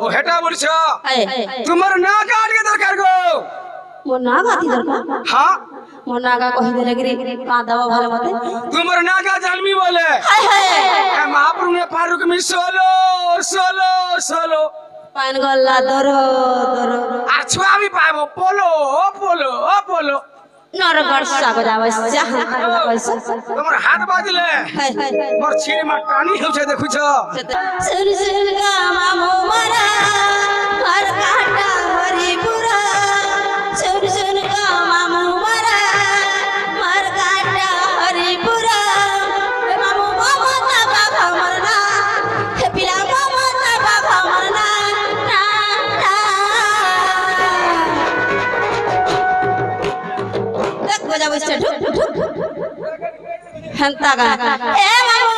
ও হেটা বলছো তোমার না কাটকে দরকার গো মো না গাতি দরকার হ্যাঁ মো না গা কহি দেলে গরি কাঁদাবা ভালো মতে তোমার না কা জানবি বলে হায় হায় महाप्रभु ने फारूक में सोलो सोलो सोलो पान गल्ला दरो दरो আর ছুয়া আমি পাবো পোলো পোলো পোলো নরগড় সাগো যাবস্যা কইছো তোমার হাত বাজলে হায় হায় মোর ছিড়ি মা টানি হচ্ছে দেখুছ सुन सुन का मामू मरा हर काटा हरी बुरा सुन सुन का मामू मरा हर काटा हरी बुरा मामू मामू ना बाबा मरना हे पिला मामू ना बाबा मरना ना ना तक बजा बजा ठुक ठुक हंता गा ए मामू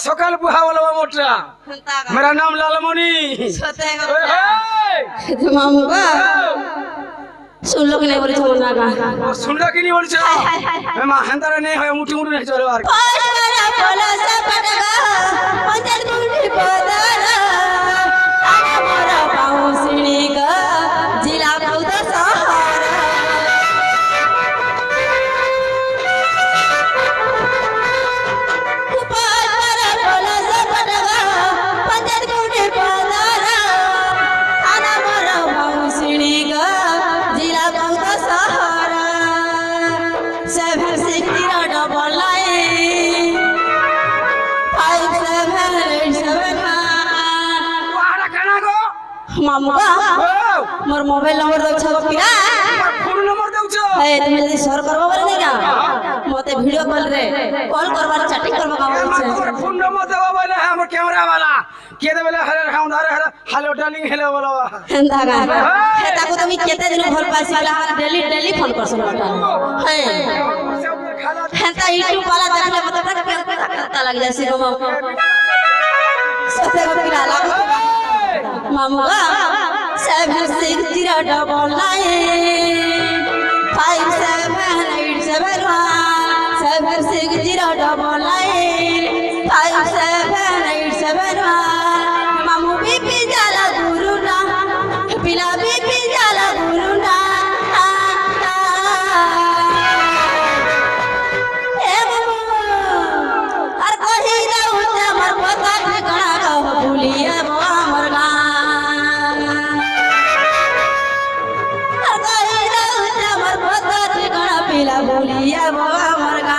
सकाल बुहा वाला मोटरा मेरा नाम लालमणि मामू बा सुन लो कि नहीं बोली तुम ना गा सुन लो कि नहीं बोली चलो मैं मां हंदारा नहीं है मुठी मुठी नहीं चलो यार बोला सब पटगा पंचर मुठी पदारा आना मोरा पाऊ सिणी गा जिला खुद सहारा बोला सब पटगा पंचर मुठी पदारा आना मोरा पाऊ सिणी गा जिला खुद सहारा सब सिक्तिरा डबल लाइन मामुगा मोर मोबाइल नंबर दो छ पिरा फोन नंबर दउ छ ए तुम जदी शेयर करबो बोले नहीं का मते वीडियो कॉल रे कॉल करबार चैटिंग करबो का बोल छे फोन नंबर देबो बोले हमर कैमरा वाला के दे बोले हरे खाउंदार हेलो डार्लिंग हेलो बोलो हेंदा गा हे ताको तुम केते दिन भर पासी वाला हमरा डेली फोन करसन बेटा हे हेंता यूट्यूब वाला देखले मते पता लग जासी गो सते गो पिरा लागो मामुगा 760 डबल 9 5787 डबल 9 5787 मामू बीपी जाला गुरु ना पिला बीपी जाला गुरु ना ए मामू हर कही रहू हमर पता ठिकाना का भूलिया हमर गा पिला बोलिया हमर गा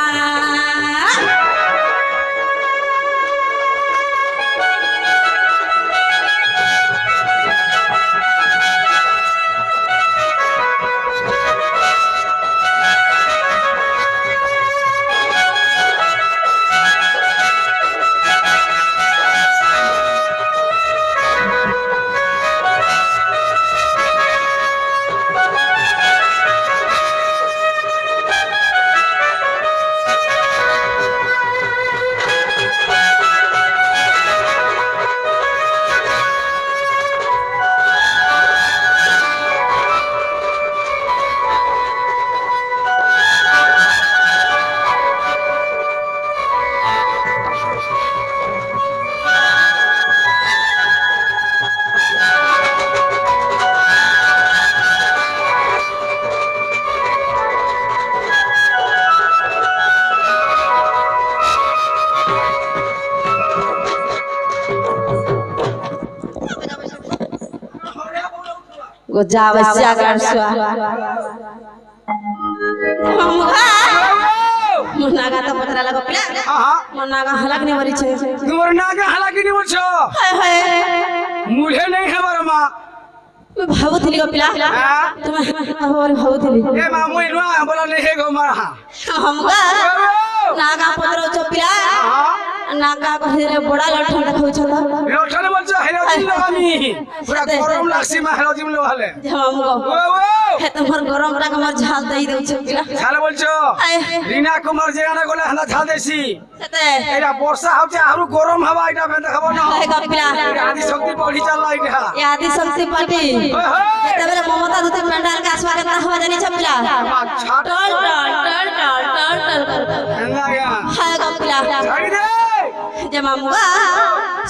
गोजावस्या करसवा কপিলা হ্যাঁ মোর নাগা হালাক নি মরিছে তোমার নাকে হালাকি নি বলছো হায় হায় মুড়ে নেই খাবার মা ମୁଁ ଭାବୁଥିଲି କପିଲା হ্যাঁ ତୁମେ ଭାବୁଥିଲି এ মা মুই না বলা নেই হে গো মারা हमका नागा पत्र पिला नागा कहिले बड़ा लठन देखाउछ त লটখানে বলছো হেলো দিন আমি পুরা গরম লাগছে মা হেলো দিন হলে हमको ও ও हे तमर गरम टा हमर झाल दई दउछ पिला ছালে বলছো রিনা কুমার জেগানা গলে হানা ঝাল দেছি সেতে এটা বর্ষা হচ্ছে আরো গরম হাওয়া এটা বেঁধে খাবো না हे कपिला আদি শক্তি বড়ি চালা এটা ये आदि शक्ति पार्टी ओए होए तबरे ममता दूते पंडाल का स्वागत हवा जानी छपिला ছাট टल टल टल टल टल टल লাগা हाय कपिला ছাড়ি দে जे मामुआ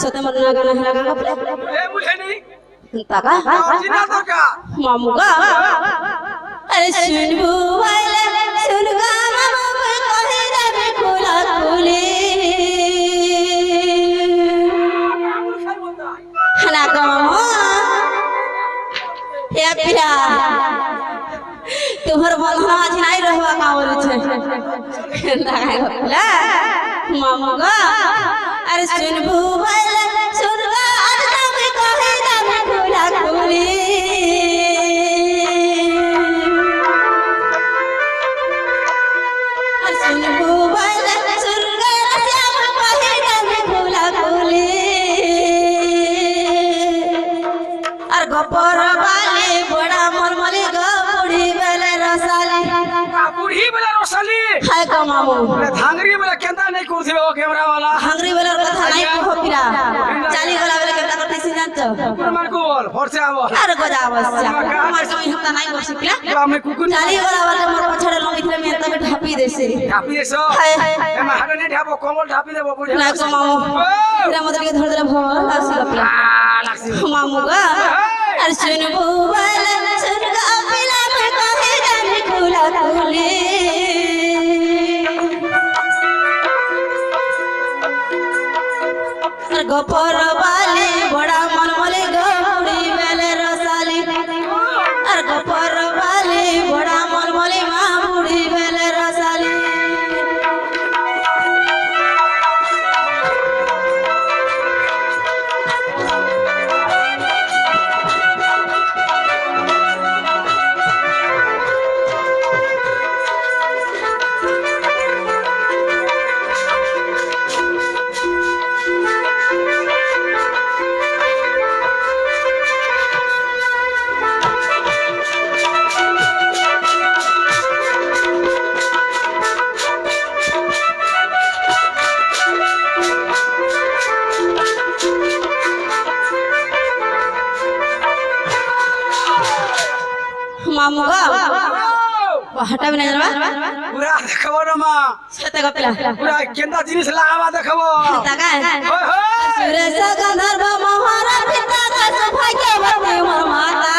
सते मर नागा ना लगा कपिला এ মুঝেনি ताका অরিজিনাল দরকা मामुगा अरे सुनबू वाले सुनगा मामू कहे रे खुला खुली हना का मामू या पिला तुम्हार बंधन आज नहीं रहवा का बोल छे पिला मामुगा अरे सुनबू वाले सुनगा आज तक कहे रे खुला खुली सुनबू वाले सुनगा श्याम कहे रे खुला खुली আর গপর বালে বড়া মলমলি গপুড়ি বেলে রসালি বুড়ি বেলা রসালি হায় কমামু ধাঙ্গরি বেলা কেনতা নাই করছিবে ও ক্যামেরা वाला হাঙ্গরি বেলার কথা নাই কপিরা চালি গলা বেলে কেটা করতেছি জানছ প্রমাণ বল ফরসে আবো আর গজা অবস্থা আমার সঙ্গে হতা নাই করছিলা আমি কুকুর চালি গলা বেলে মোর পছড়ে লমিতলে মে তবে ঢাপি দেছি ঢাপি এসো এমা হাড়ে নে ঢাপো কমল ঢাপি দেবো বুড়ি না কমামু এরা মদকে ধরে ধরে ভল আসি কপিলা লাগছে মামু গা আর শুনবো বলে শুনগা পিলা মে কহে জানি খুলা খুলি আর গপর বালি বড়া মনমলি গপুড়ি বেলে রসালি আর গপর বালি বড়া মনমলি মা বুড়ি বেলে রসালি मामू गो हटा भी नहीं जरवा পুরা দেখাবো না মা सते कपिला পুরা কেনতা জিনিস লাগাবা দেখাবো ताका ওই হোই सुरेश गंधर्व मोहरा पिता का सौभाग्य वती मोर माता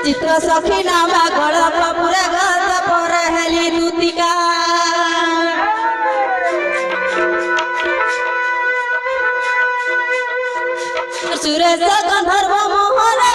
चित्र सखी नामा गड़प पूरा गत पर हेली दूतिका सुरेश गंधर्व मोहरा